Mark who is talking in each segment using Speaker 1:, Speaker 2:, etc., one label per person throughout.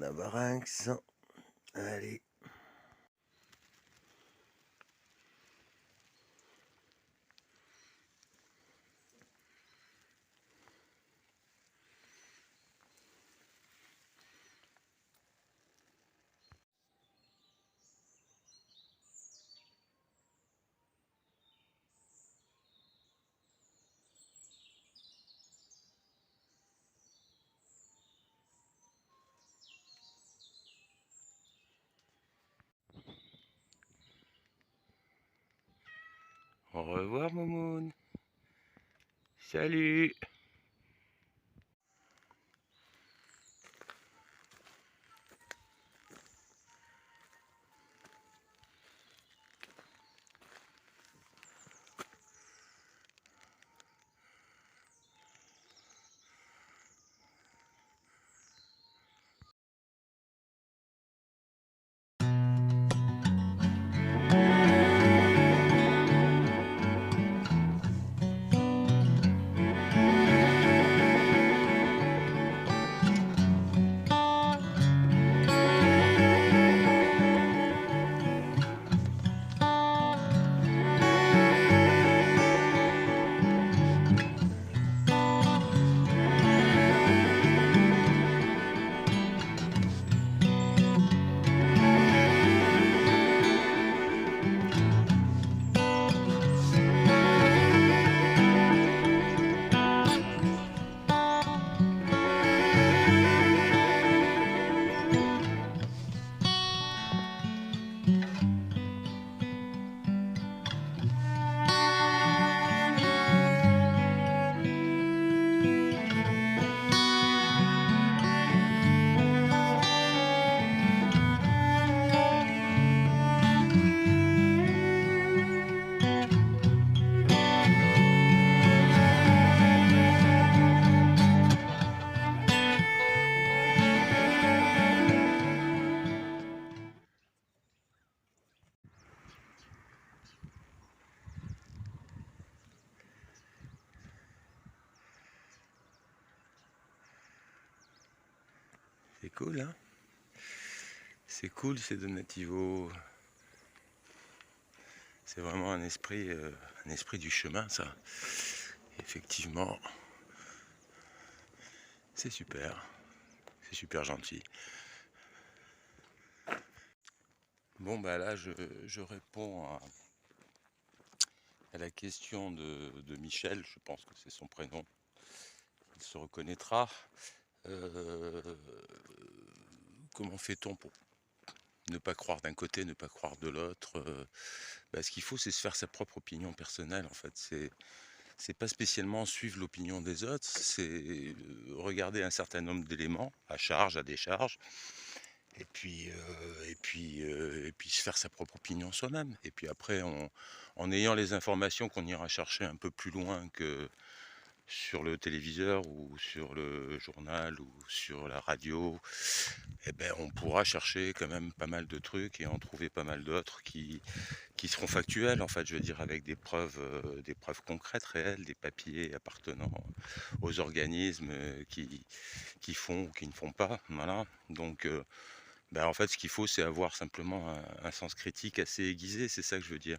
Speaker 1: Navarinx. Allez. Au revoir Moumoun. Salut. C'est cool, hein? C'est cool ces Donativos. C'est vraiment un esprit du chemin, ça. Effectivement, c'est super gentil. Bon, bah là, je réponds à la question de Michel, je pense que c'est son prénom. Il se reconnaîtra. Comment fait-on pour ne pas croire d'un côté, ne pas croire de l'autre? Ce qu'il faut, c'est se faire sa propre opinion personnelle, en fait. C'est pas spécialement suivre l'opinion des autres, c'est regarder un certain nombre d'éléments, à charge, à décharge, et puis se faire sa propre opinion soi-même. Et puis après, en ayant les informations qu'on ira chercher un peu plus loin que sur le téléviseur ou sur le journal ou sur la radio, on pourra chercher quand même pas mal de trucs et en trouver pas mal d'autres qui seront factuels, en fait, je veux dire, avec des preuves concrètes, réelles, des papiers appartenant aux organismes qui font ou qui ne font pas. Voilà. Donc, en fait, ce qu'il faut, c'est avoir simplement un sens critique assez aiguisé, c'est ça que je veux dire.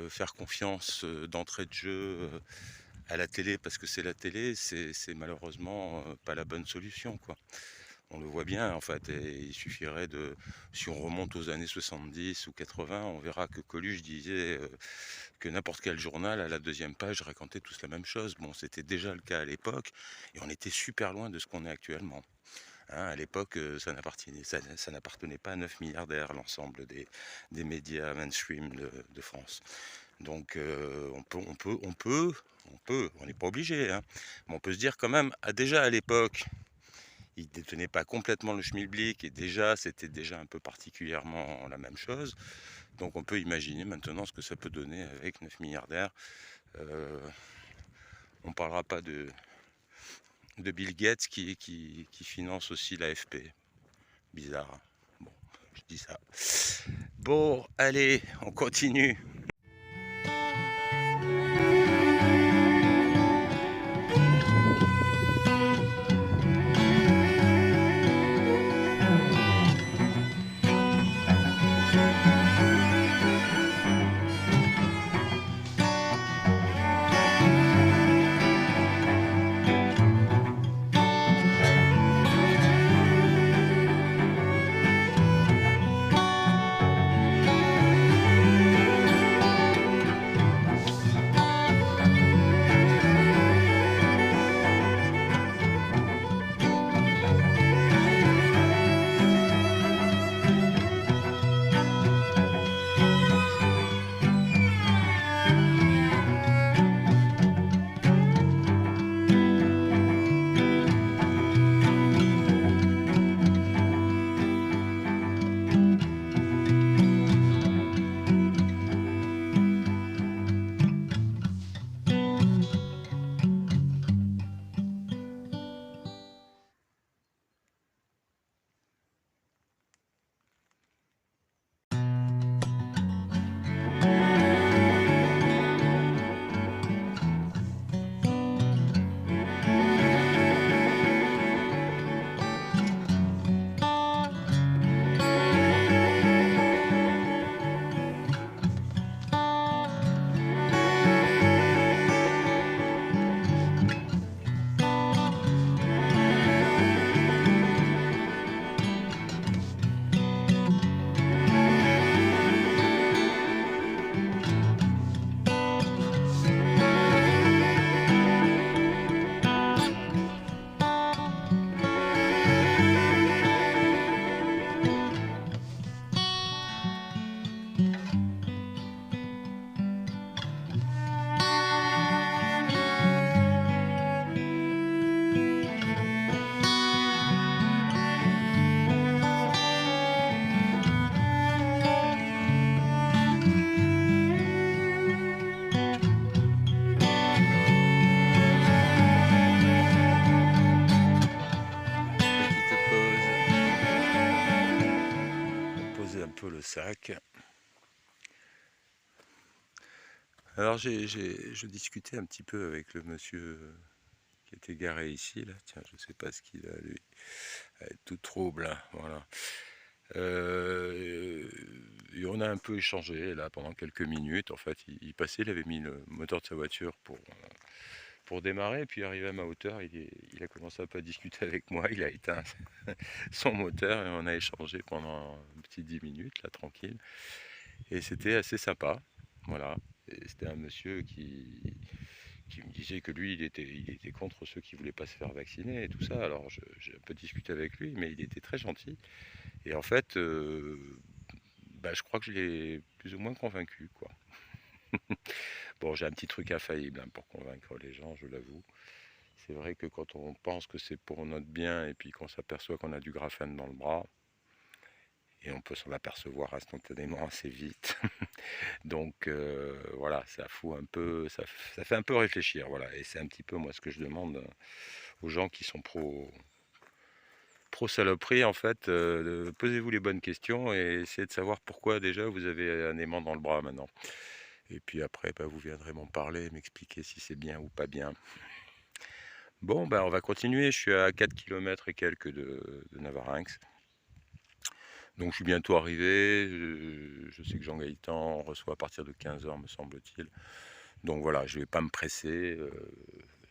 Speaker 1: Faire confiance d'entrée de jeu à la télé parce que c'est la télé, c'est malheureusement pas la bonne solution, quoi. On le voit bien, en fait, et il suffirait si on remonte aux années 70 ou 80, on verra que Coluche disait que n'importe quel journal, à la deuxième page, racontait tous la même chose. Bon, c'était déjà le cas à l'époque, et on était super loin de ce qu'on est actuellement. Hein, à l'époque, ça n'appartenait pas à 9 milliardaires, l'ensemble des médias mainstream de France. Donc on n'est pas obligé, hein, mais on peut se dire quand même, déjà à l'époque, il ne détenait pas complètement le schmilblick et déjà c'était déjà un peu particulièrement la même chose. Donc on peut imaginer maintenant ce que ça peut donner avec 9 milliardaires. On ne parlera pas de Bill Gates qui finance aussi l'AFP. Bizarre, hein. Bon, je dis ça. Bon, allez, on continue. peu le sac. Alors je discutais un petit peu avec le monsieur qui était garé ici, là. Tiens, je sais pas ce qu'il a, lui. Elle est tout trouble, hein, voilà. Et on a un peu échangé, là, pendant quelques minutes. En fait, il passait, il avait mis le moteur de sa voiture pour démarrer, et puis arrivé à ma hauteur, il a commencé un peu à discuter avec moi. Il a éteint son moteur et on a échangé pendant un petit 10 minutes, là, tranquille. Et c'était assez sympa, voilà. Et c'était un monsieur qui me disait que lui, il était contre ceux qui voulaient pas se faire vacciner et tout ça. Alors j'ai un peu discuté avec lui, mais il était très gentil. Et en fait, je crois que je l'ai plus ou moins convaincu, quoi. Bon, j'ai un petit truc infaillible, hein, pour convaincre les gens, je l'avoue. C'est vrai que quand on pense que c'est pour notre bien et puis qu'on s'aperçoit qu'on a du graphène dans le bras, et on peut s'en apercevoir instantanément assez vite. Donc voilà, ça fout un peu, ça fait un peu réfléchir, voilà. Et c'est un petit peu moi ce que je demande aux gens qui sont pro saloperie, en fait. Posez-vous les bonnes questions et essayez de savoir pourquoi déjà vous avez un aimant dans le bras maintenant. Et puis après, vous viendrez m'en parler, m'expliquer si c'est bien ou pas bien. Bon, on va continuer. Je suis à 4 km et quelques de Navarinx. Donc je suis bientôt arrivé. Je sais que Jean Gaëtan reçoit à partir de 15 h, me semble-t-il. Donc voilà, je ne vais pas me presser.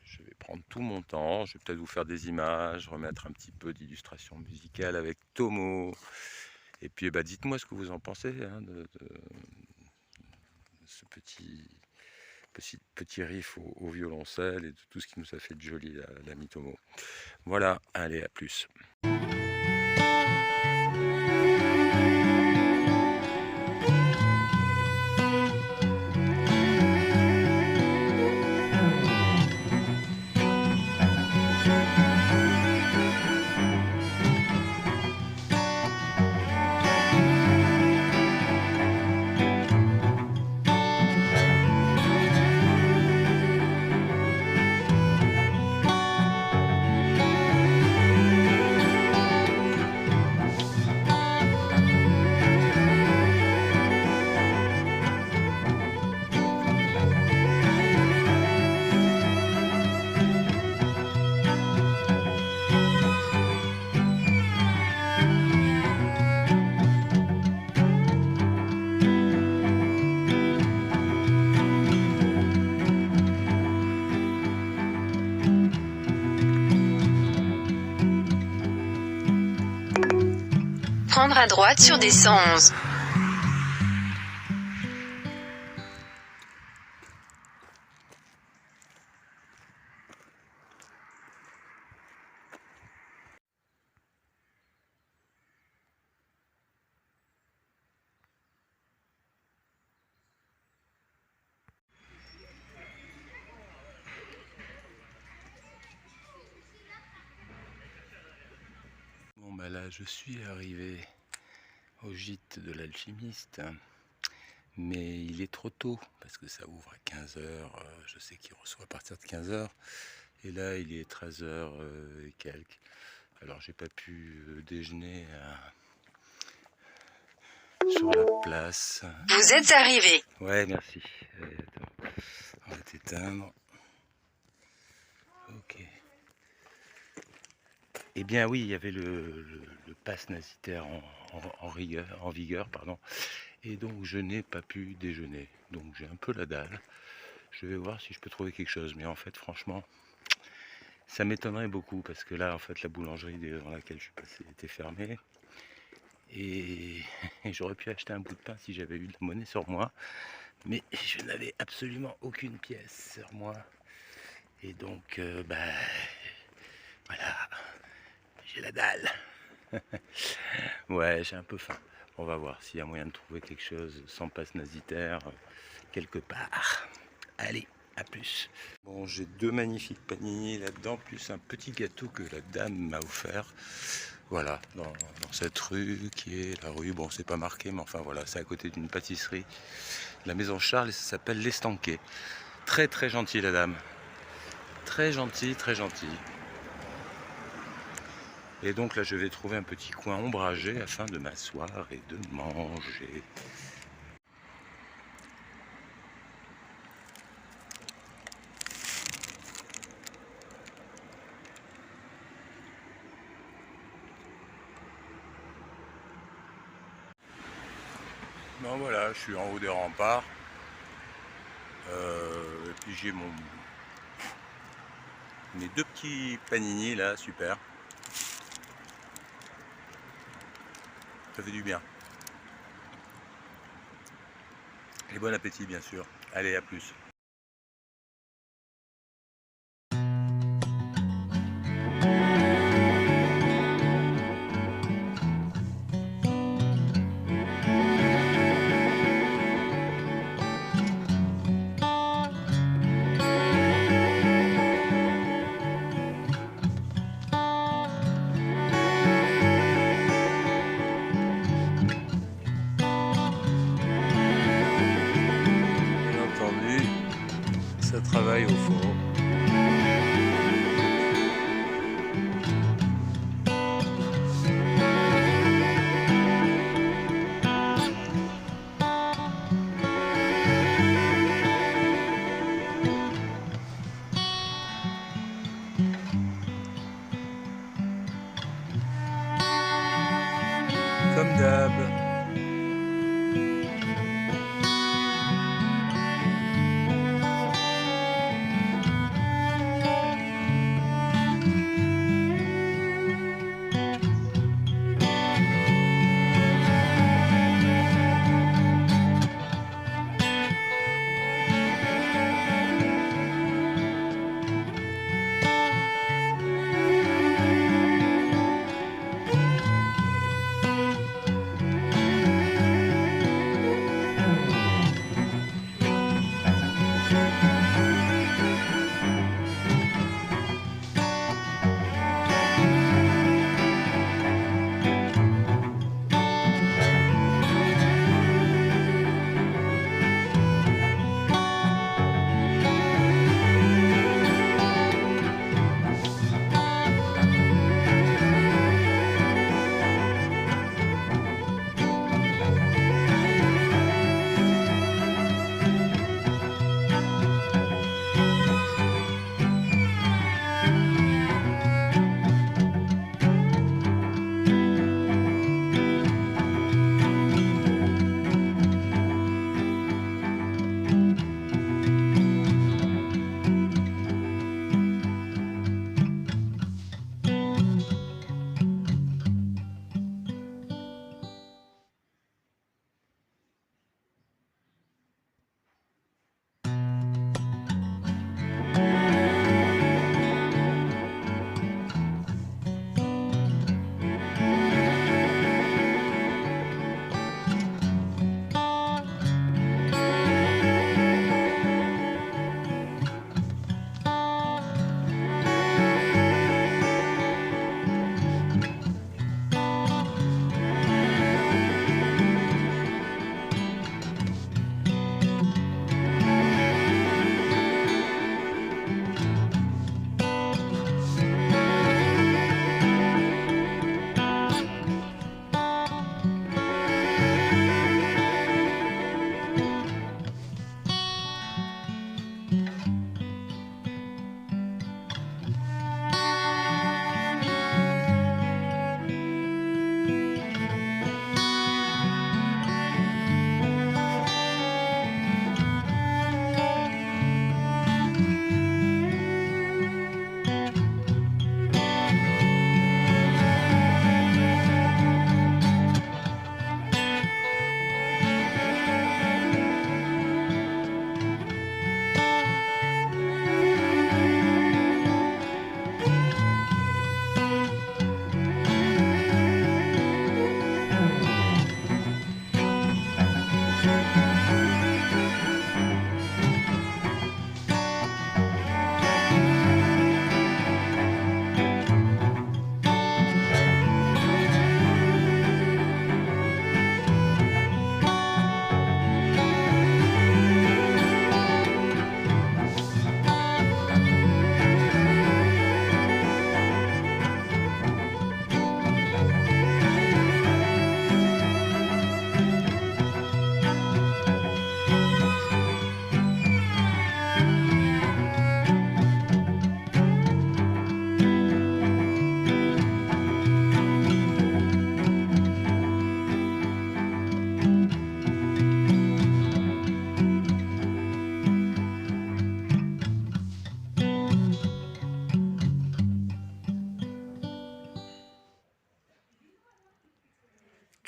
Speaker 1: Je vais prendre tout mon temps. Je vais peut-être vous faire des images, remettre un petit peu d'illustration musicale avec Tomo. Et puis dites-moi ce que vous en pensez, hein, de ce petit riff au violoncelle et de tout ce qui nous a fait de joli l'ami Tomo. Voilà, allez, à plus.
Speaker 2: Prendre à droite sur des 111.
Speaker 1: Bon là je suis arrivé au gîte de l'alchimiste, mais il est trop tôt parce que ça ouvre à 15 h. Je sais qu'il reçoit à partir de 15 h et là il est 13 h et quelques. Alors j'ai pas pu déjeuner sur la place.
Speaker 2: Vous êtes arrivé.
Speaker 1: Ouais, merci. Attends, on va t'éteindre. Ok. Eh bien oui, il y avait le pass nasitaire en vigueur, pardon. Et donc je n'ai pas pu déjeuner. Donc j'ai un peu la dalle. Je vais voir si je peux trouver quelque chose. Mais en fait, franchement, ça m'étonnerait beaucoup parce que là, en fait, la boulangerie devant laquelle je suis passé était fermée. Et j'aurais pu acheter un bout de pain si j'avais eu de la monnaie sur moi. Mais je n'avais absolument aucune pièce sur moi. Et donc, voilà, j'ai la dalle. Ouais, j'ai un peu faim. On va voir s'il y a moyen de trouver quelque chose sans passe nasitaire, quelque part. Allez, à plus. Bon, j'ai 2 magnifiques panini là-dedans, plus un petit gâteau que la dame m'a offert. Voilà, dans cette rue qui est la rue, bon c'est pas marqué, mais enfin voilà, c'est à côté d'une pâtisserie, la maison Charles, et ça s'appelle l'Estanquet. Très très gentille la dame. Très gentille, très gentille. Et donc là, je vais trouver un petit coin ombragé afin de m'asseoir et de manger. Bon voilà, je suis en haut des remparts. Et puis j'ai mes deux petits panini là, super. Ça fait du bien. Et bon appétit bien sûr. Allez, à plus. Bien entendu, ça travaille au four. Comme d'hab.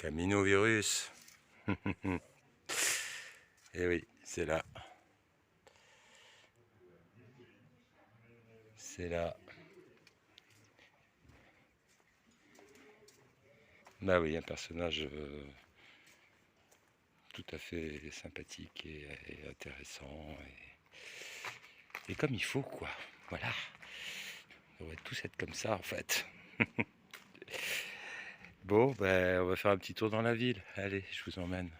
Speaker 1: Caminovirus. Eh oui, c'est là. C'est là. Bah oui, un personnage tout à fait sympathique et intéressant. Et comme il faut, quoi. Voilà. On devrait tous être comme ça, en fait. Bon, ben, on va faire un petit tour dans la ville. Allez, je vous emmène.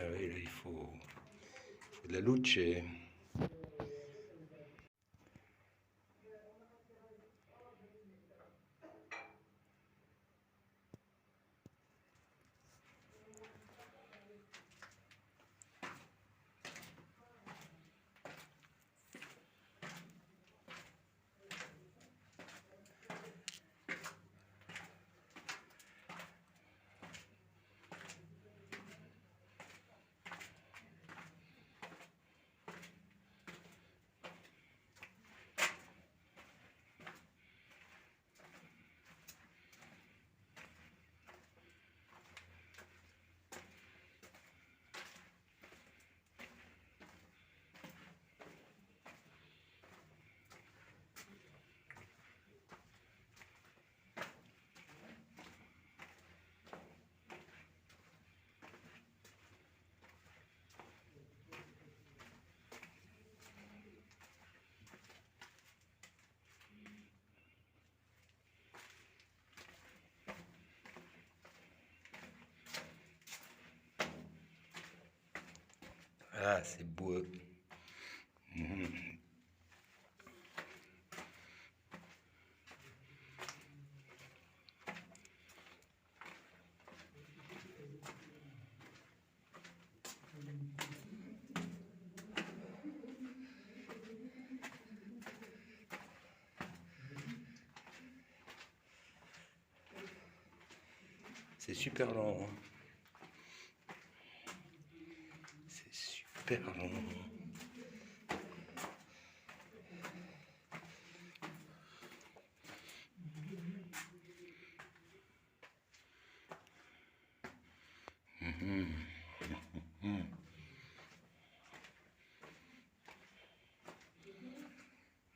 Speaker 1: Ah oui, là, il faut de la luce. Ah, c'est beau. Mhm. C'est super lent, hein. C'est super lent. Mhm. Mhm.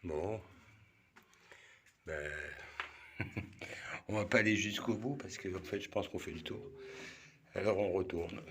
Speaker 1: Bon, ben, on va pas aller jusqu'au bout parce que en fait, je pense qu'on fait le tour. Alors on retourne.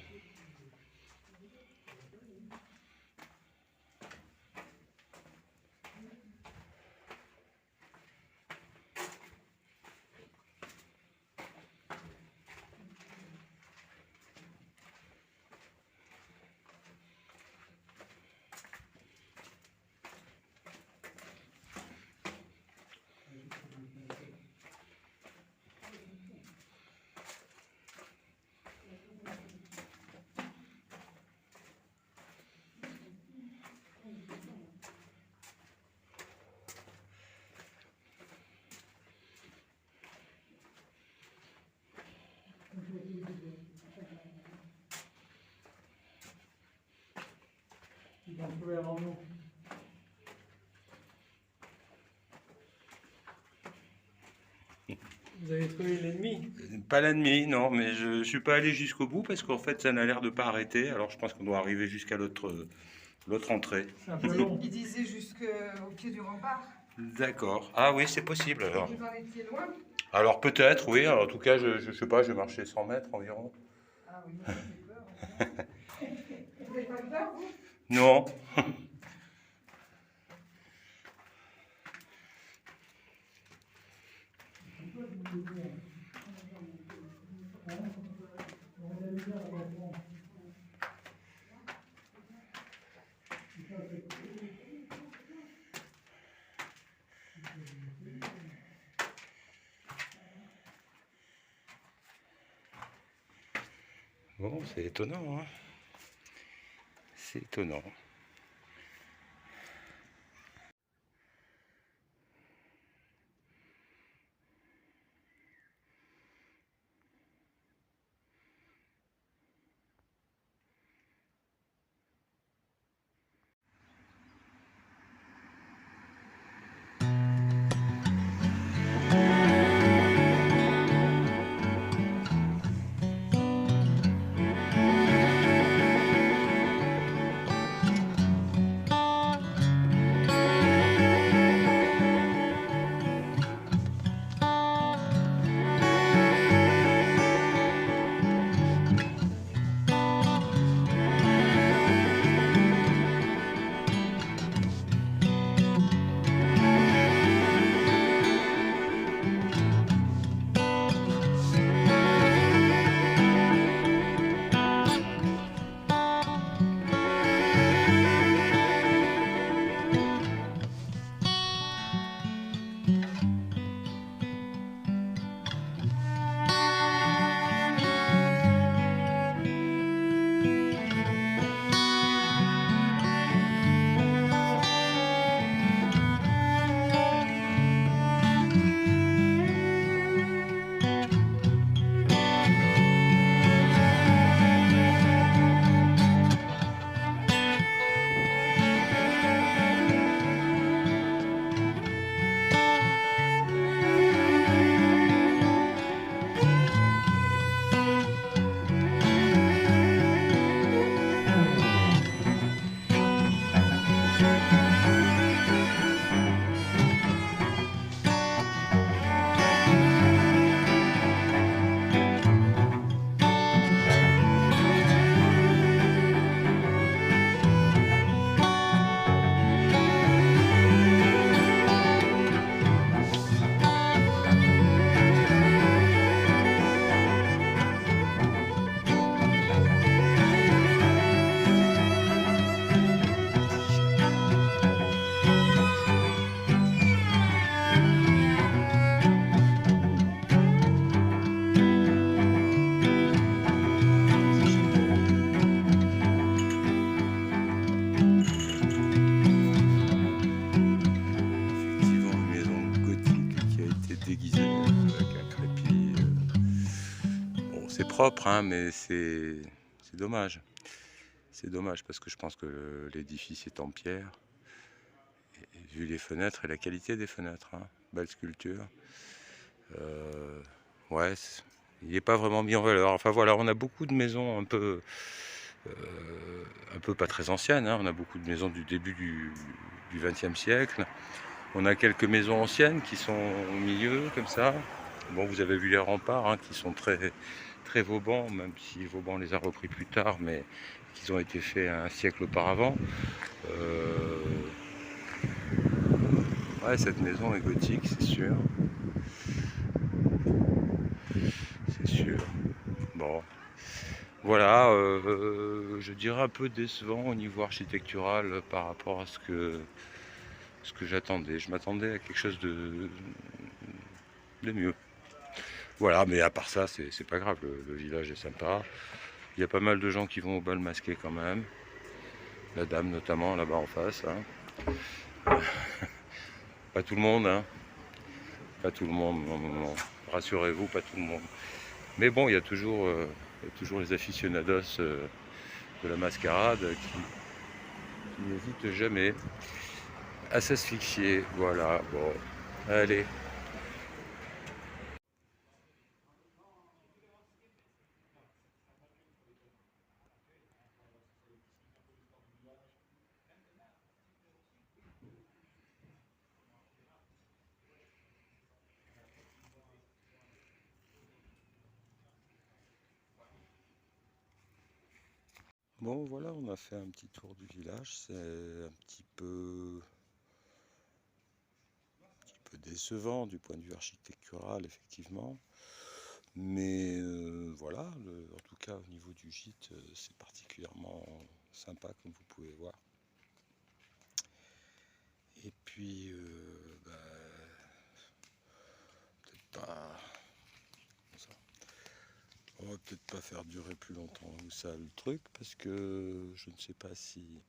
Speaker 3: Ils vont trouver avant nous. Vous avez trouvé l'ennemi?
Speaker 1: Pas l'ennemi, non, mais je suis pas allé jusqu'au bout parce qu'en fait, ça n'a l'air de pas arrêter. Alors je pense qu'on doit arriver jusqu'à l'autre entrée.
Speaker 3: C'est un peu long.
Speaker 4: Il disait jusqu'au pied du rempart.
Speaker 1: D'accord. Ah oui, c'est possible alors.
Speaker 4: Vous en étiez loin?
Speaker 1: Alors peut-être, oui. Alors, en tout cas, je sais pas, j'ai marché 100 mètres environ.
Speaker 4: Ah oui, moi ça fait peur. Vous n'avez pas peur, vous?
Speaker 1: Non. Bon, c'est étonnant, hein. C'est étonnant. propre, hein, mais c'est dommage. C'est dommage parce que je pense que l'édifice est en pierre. Et vu les fenêtres et la qualité des fenêtres, hein, belle sculpture. Ouais, il n'est pas vraiment mis en valeur. Enfin voilà, on a beaucoup de maisons un peu pas très anciennes, hein. On a beaucoup de maisons du début du XXe siècle. On a quelques maisons anciennes qui sont au milieu, comme ça. Bon, vous avez vu les remparts, hein, qui sont très Vauban, même si Vauban les a repris plus tard, mais qu'ils ont été faits un siècle auparavant. Ouais, cette maison est gothique, c'est sûr. C'est sûr. Bon. Voilà, je dirais un peu décevant au niveau architectural par rapport à ce que j'attendais. Je m'attendais à quelque chose de mieux. Voilà, mais à part ça, c'est pas grave, le village est sympa. Il y a pas mal de gens qui vont au bal masqué quand même. La dame notamment, là-bas en face. Hein. Pas tout le monde, hein. Pas tout le monde, non, non, non. Rassurez-vous, pas tout le monde. Mais bon, il y a toujours les aficionados de la mascarade qui n'hésitent jamais à s'asphyxier. Voilà, bon, allez. Bon, voilà, on a fait un petit tour du village. C'est un petit peu décevant du point de vue architectural, effectivement. Mais voilà, en tout cas au niveau du gîte, c'est particulièrement sympa comme vous pouvez voir. Et puis, peut-être pas, on va peut-être pas faire durer plus longtemps ou ça le truc parce que je ne sais pas si,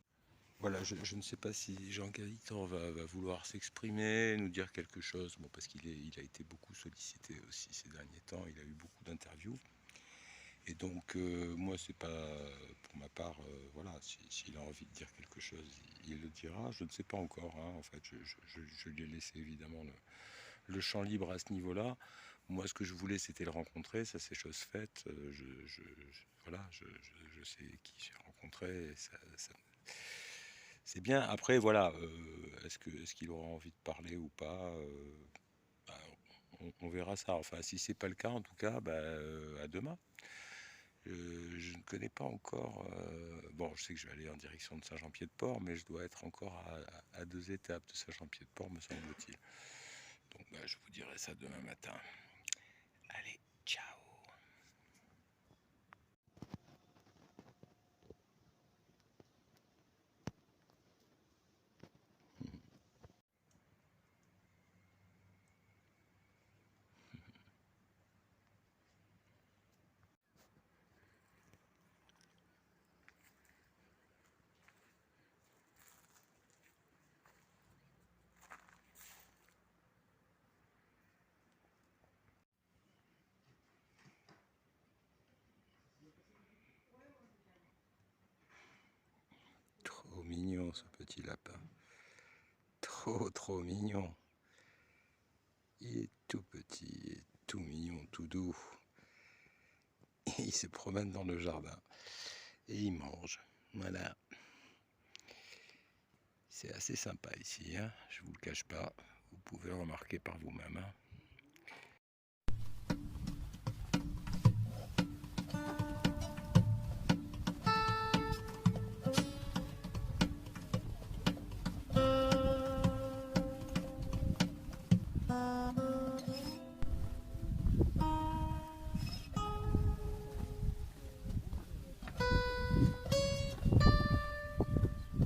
Speaker 1: voilà, je ne sais pas si Jean Gaëtan va vouloir s'exprimer, nous dire quelque chose, bon parce il a été beaucoup sollicité aussi ces derniers temps, il a eu beaucoup d'interviews. Et donc, moi, c'est pas, pour ma part, voilà, s'il a envie de dire quelque chose, il le dira. Je ne sais pas encore, hein, en fait, je lui ai laissé évidemment le champ libre à ce niveau-là. Moi, ce que je voulais, c'était le rencontrer, ça c'est chose faite. Voilà, je sais qui j'ai rencontré, et c'est bien. Après, voilà, est-ce qu'il aura envie de parler ou pas bah, on verra ça. Enfin, si c'est pas le cas, en tout cas, bah, à demain. Je ne connais pas encore. Bon, je sais que je vais aller en direction de Saint-Jean-Pied-de-Port, mais je dois être encore à 2 étapes de Saint-Jean-Pied-de-Port, me semble-t-il. Donc, bah, je vous dirai ça demain matin. Allez, ciao! Trop mignon ce petit lapin. Trop mignon. Il est tout petit, tout mignon, tout doux. Il se promène dans le jardin et il mange. Voilà. C'est assez sympa ici, hein, je vous le cache pas. Vous pouvez le remarquer par vous-même. Hein.